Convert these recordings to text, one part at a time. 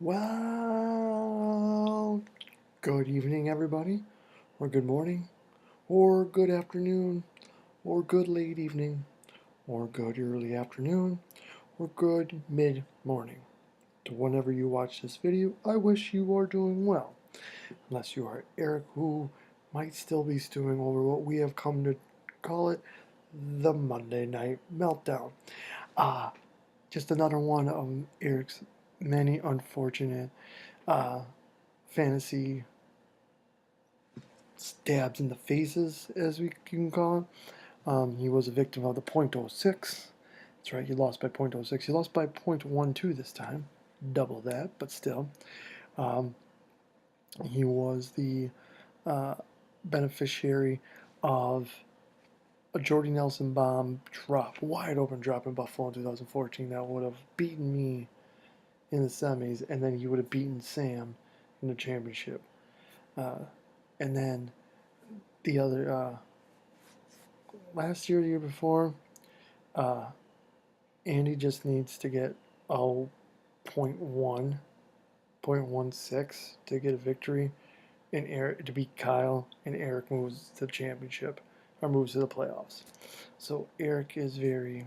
Well, good evening, everybody, or good morning, or good afternoon, or good late evening, or good early afternoon, or good mid morning. To whenever you watch this video, I wish you are doing well. Unless you are Eric, who might still be stewing over what we have come to call it the Monday Night Meltdown. Ah, just another one of Eric's many unfortunate uh, fantasy stabs in the faces, as we can call it. He was a victim of the .06. That's right, he lost by .06. He lost by .12 this time, double that, but still. Um, he was the uh, beneficiary of a Jordy Nelson bomb drop, wide open drop in Buffalo in 2014 that would have beaten me in the semis, and then he would have beaten Sam in the championship. Uh, and then the other, last year, the year before, uh, Andy just needs to get a .1, .16 to get a victory, and Eric to beat Kyle, and Eric moves to the championship or moves to the playoffs. So Eric is very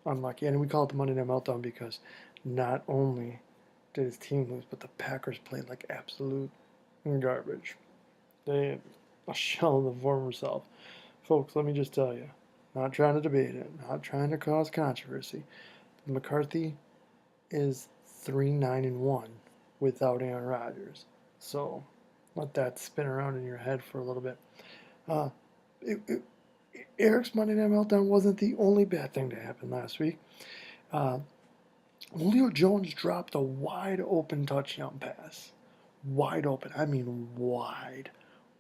unlucky, and we call it the Monday Night Meltdown because not only did his team lose, but the Packers played like absolute garbage. They had a shell of the former self. Folks, let me just tell you, not trying to debate it, not trying to cause controversy. McCarthy is 3-9-1 without Aaron Rodgers. So let that spin around in your head for a little bit. Uh, it, it, Eric's Monday Night Meltdown wasn't the only bad thing to happen last week. Uh, Julio Jones dropped a wide open touchdown pass. Wide open. I mean, wide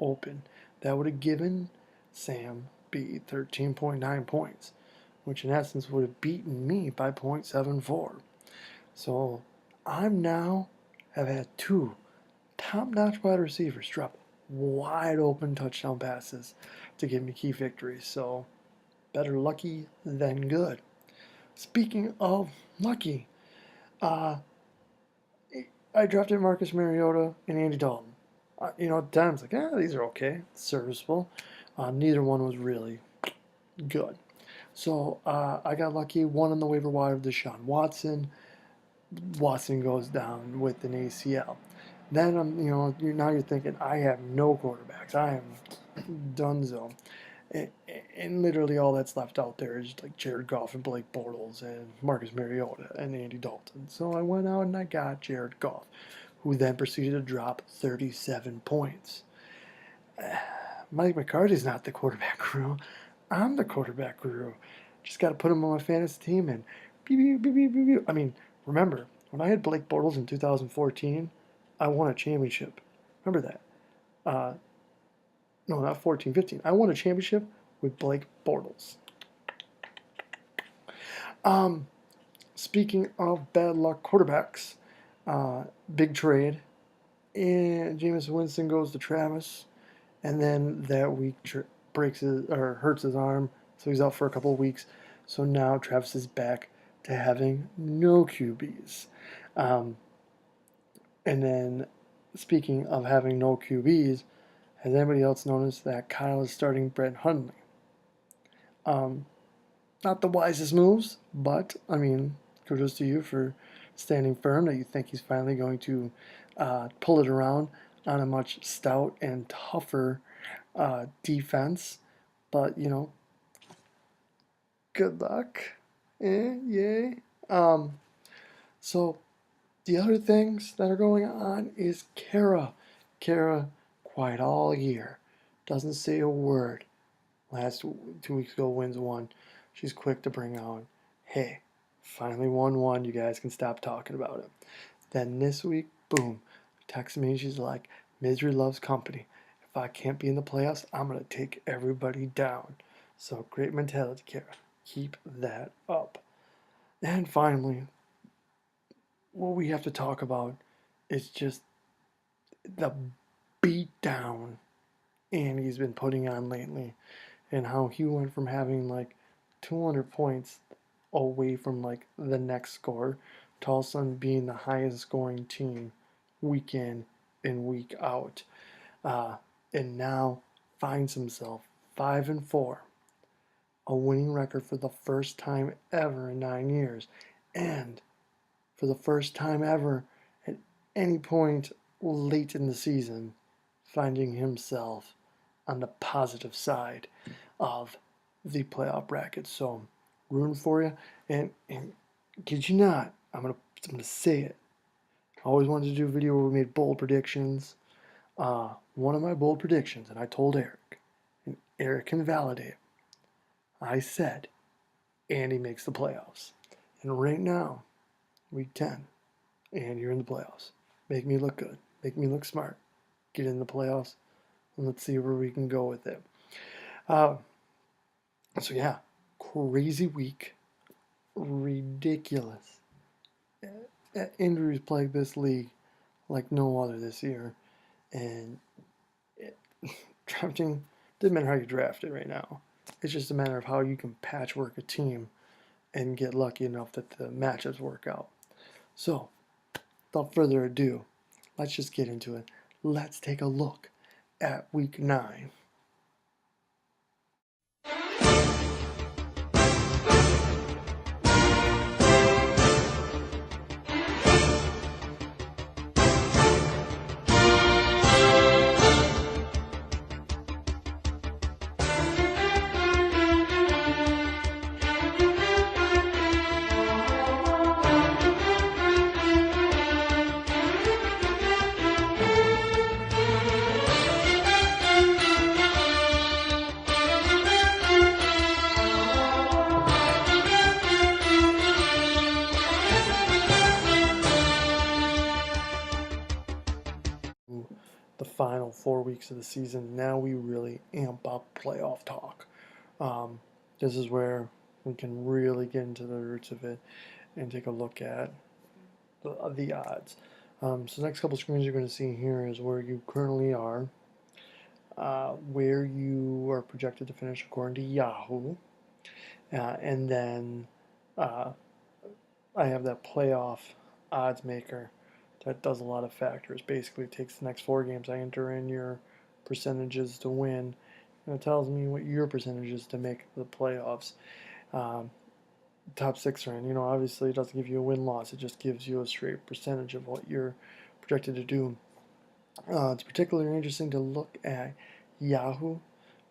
open. That would have given Sam B 13.9 points, which in essence would have beaten me by .74. So I'm now have had two top-notch wide receivers drop wide open touchdown passes to give me key victories. So better lucky than good. Speaking of lucky, uh, I drafted Marcus Mariota and Andy Dalton. At times like, these are okay, serviceable. Neither one was really good. So I got lucky. One on the waiver wire of Deshaun Watson. Watson goes down with an ACL. Then now you're thinking I have no quarterbacks. I am donezo. And literally all that's left out there is like Jared Goff and Blake Bortles and Marcus Mariota and Andy Dalton. So I went out and I got Jared Goff, who then proceeded to drop 37 points. Mike McCarthy's not the quarterback guru. I'm the quarterback guru. Just got to put him on my fantasy team and beep, beep, beep, beep, beep, beep. I mean, remember, when I had Blake Bortles in 2014, I won a championship. Remember that. No, not 14, 15. I won a championship with Blake Bortles. Speaking of bad luck quarterbacks, big trade, and Jameis Winston goes to Travis, and then that week breaks his or hurts his arm, so he's out for a couple of weeks. So now Travis is back to having no QBs. Um, and then, speaking of having no QBs, has anybody else noticed that Kyle is starting Brett Hundley? Not the wisest moves, but I mean, kudos to you for standing firm that you think he's finally going to pull it around on a much stout and tougher defense. But good luck. Yay. So the other things that are going on is Kara. Kara, quiet all year, doesn't say a word. Last 2 weeks ago, wins one. She's quick to bring out, hey, finally won one. You guys can stop talking about it. Then this week, boom, texts me. She's like, misery loves company. If I can't be in the playoffs, I'm going to take everybody down. So great mentality, Kara. Keep that up. And finally, what we have to talk about is just the beat down Andy's been putting on lately, and how he went from having like 200 points away from like the next score Tulsa being the highest scoring team week in and week out. And now finds himself 5-4, a winning record for the first time ever in 9 years, and for the first time ever at any point late in the season, finding himself on the positive side of the playoff bracket. So, rooting for you, and kid you not, I'm gonna say it. I always wanted to do a video where we made bold predictions. One of my bold predictions, and I told Eric, and Eric can validate. I said Andy makes the playoffs, and right now, week 10, and you're in the playoffs. Make me look good. Make me look smart. Get in the playoffs, and let's see where we can go with it. So yeah, crazy week, ridiculous. Injuries plague this league like no other this year, and drafting doesn't matter how you draft it right now. It's just a matter of how you can patchwork a team and get lucky enough that the matchups work out. So, without further ado, let's just get into it. Let's take a look at week 9. The final 4 weeks of the season, now we really amp up playoff talk. This is where we can really get into the roots of it and take a look at the odds. So the next couple screens you're going to see here is where you currently are, where you are projected to finish according to Yahoo, and then I have that playoff odds maker that does a lot of factors. Basically, it takes the next 4 games. I enter in your percentages to win, and it tells me what your percentage is to make the playoffs. Top 6 are in. Obviously, it doesn't give you a win-loss. It just gives you a straight percentage of what you're projected to do. It's particularly interesting to look at Yahoo.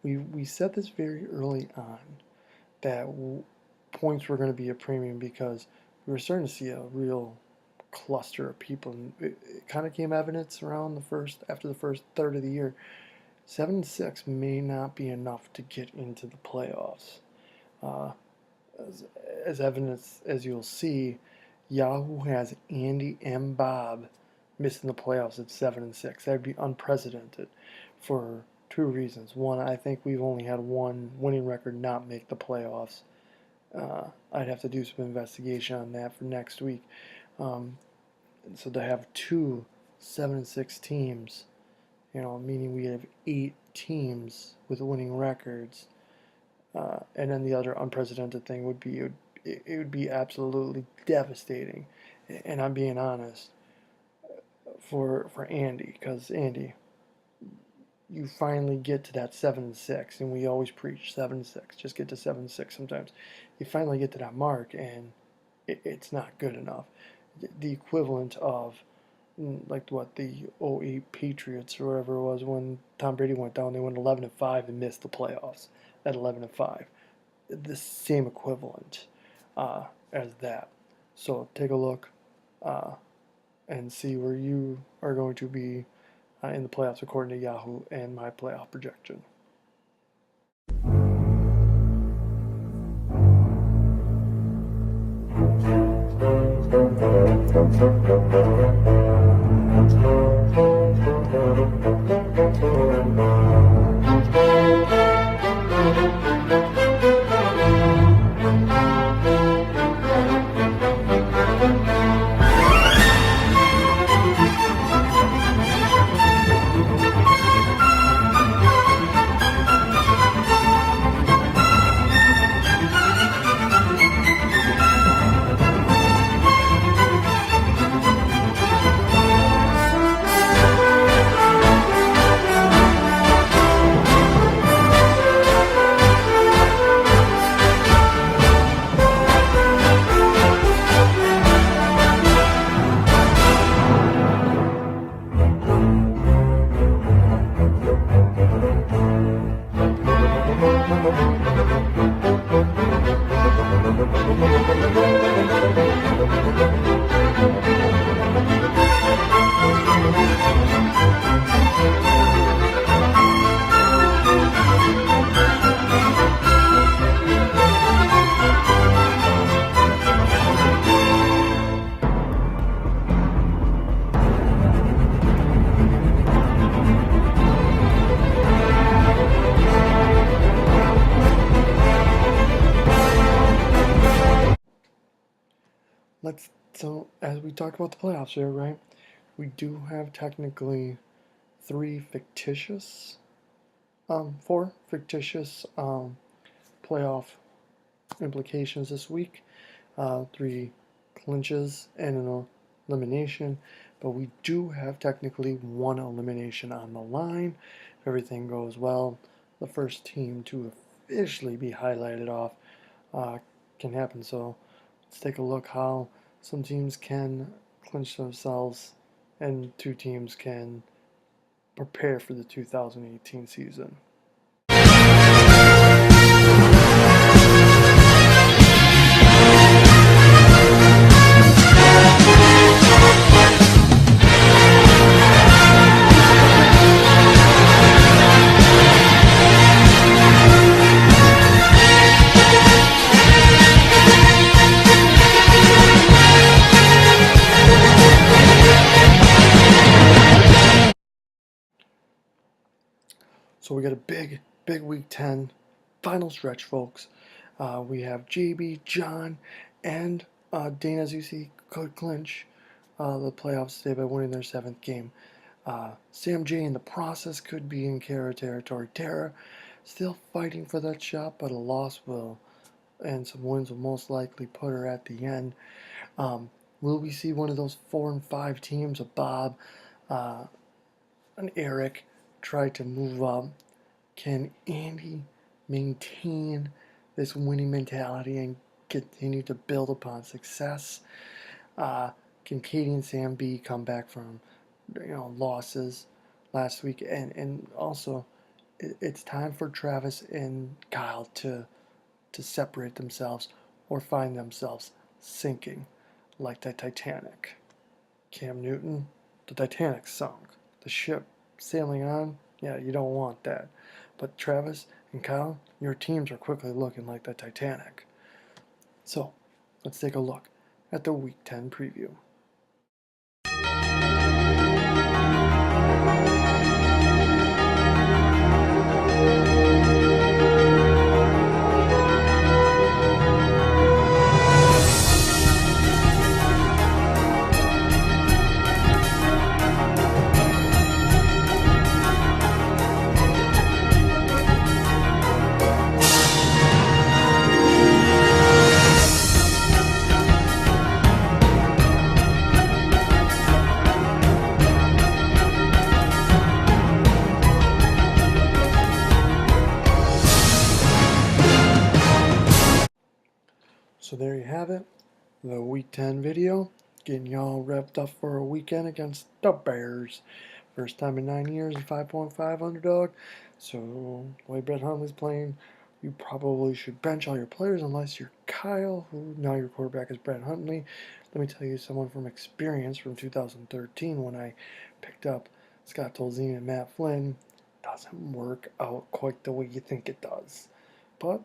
We said this very early on, that points were going to be a premium because we were starting to see a real cluster of people. It kind of came evidence around after the first third of the year. 7-6 may not be enough to get into the playoffs. As evidence, as you'll see, Yahoo has Andy and Bob missing the playoffs at 7-6. That'd be unprecedented for 2 reasons. One, I think we've only had one winning record not make the playoffs. I'd have to do some investigation on that for next week. So to have 2 7-6 teams, meaning we have 8 teams with winning records, and then the other unprecedented thing would be it would be absolutely devastating. And I'm being honest for Andy, because Andy, you finally get to that 7-6, and we always preach 7-6. Just get to 7-6 sometimes. You finally get to that mark, and it's not good enough. The equivalent of, like, what, the 08 Patriots or whatever it was when Tom Brady went down. They went 11-5 and missed the playoffs at 11-5. The same equivalent as that. So take a look and see where you are going to be in the playoffs according to Yahoo and my playoff projection. So as we talk about the playoffs here, right? We do have technically four fictitious playoff implications this week. Three clinches and an elimination, but we do have technically one elimination on the line. If everything goes well, the first team to officially be highlighted off uh, can happen. So let's take a look how some teams can clinch themselves and two teams can prepare for the 2018 season. So we got a big Week 10 final stretch, folks. We have JB, John, and Dana, as you see, could clinch the playoffs today by winning their seventh game. Sam J in the process could be in Kara territory. Tara still fighting for that shot, but a loss will, and some wins will most likely put her at the end. Will we see one of those 4 and 5 teams, a Bob, and Eric, try to move up? Can Andy maintain this winning mentality and continue to build upon success? Can Katie and Sam B come back from losses last week? And also, it's time for Travis and Kyle to separate themselves or find themselves sinking like the Titanic. Cam Newton, the Titanic sunk. The ship sailing on, yeah, you don't want that. But Travis and Kyle, your teams are quickly looking like the Titanic. So, let's take a look at the Week 10 preview. So there you have it, the Week 10 video, getting y'all revved up for a weekend against the Bears. First time in 9 years, a 5.5 underdog. So the way Brett Hundley's playing, you probably should bench all your players unless you're Kyle, who now your quarterback is Brett Hundley. Let me tell you someone from experience from 2013 when I picked up Scott Tolzien and Matt Flynn. Doesn't work out quite the way you think it does. But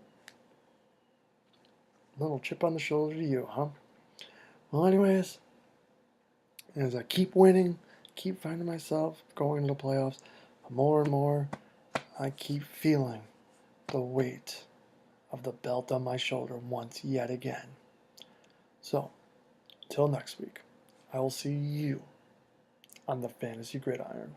little chip on the shoulder to you, huh? Well, anyways, as I keep winning, keep finding myself going to the playoffs, more and more, I keep feeling the weight of the belt on my shoulder once yet again. So, until next week, I will see you on the Fantasy Gridiron.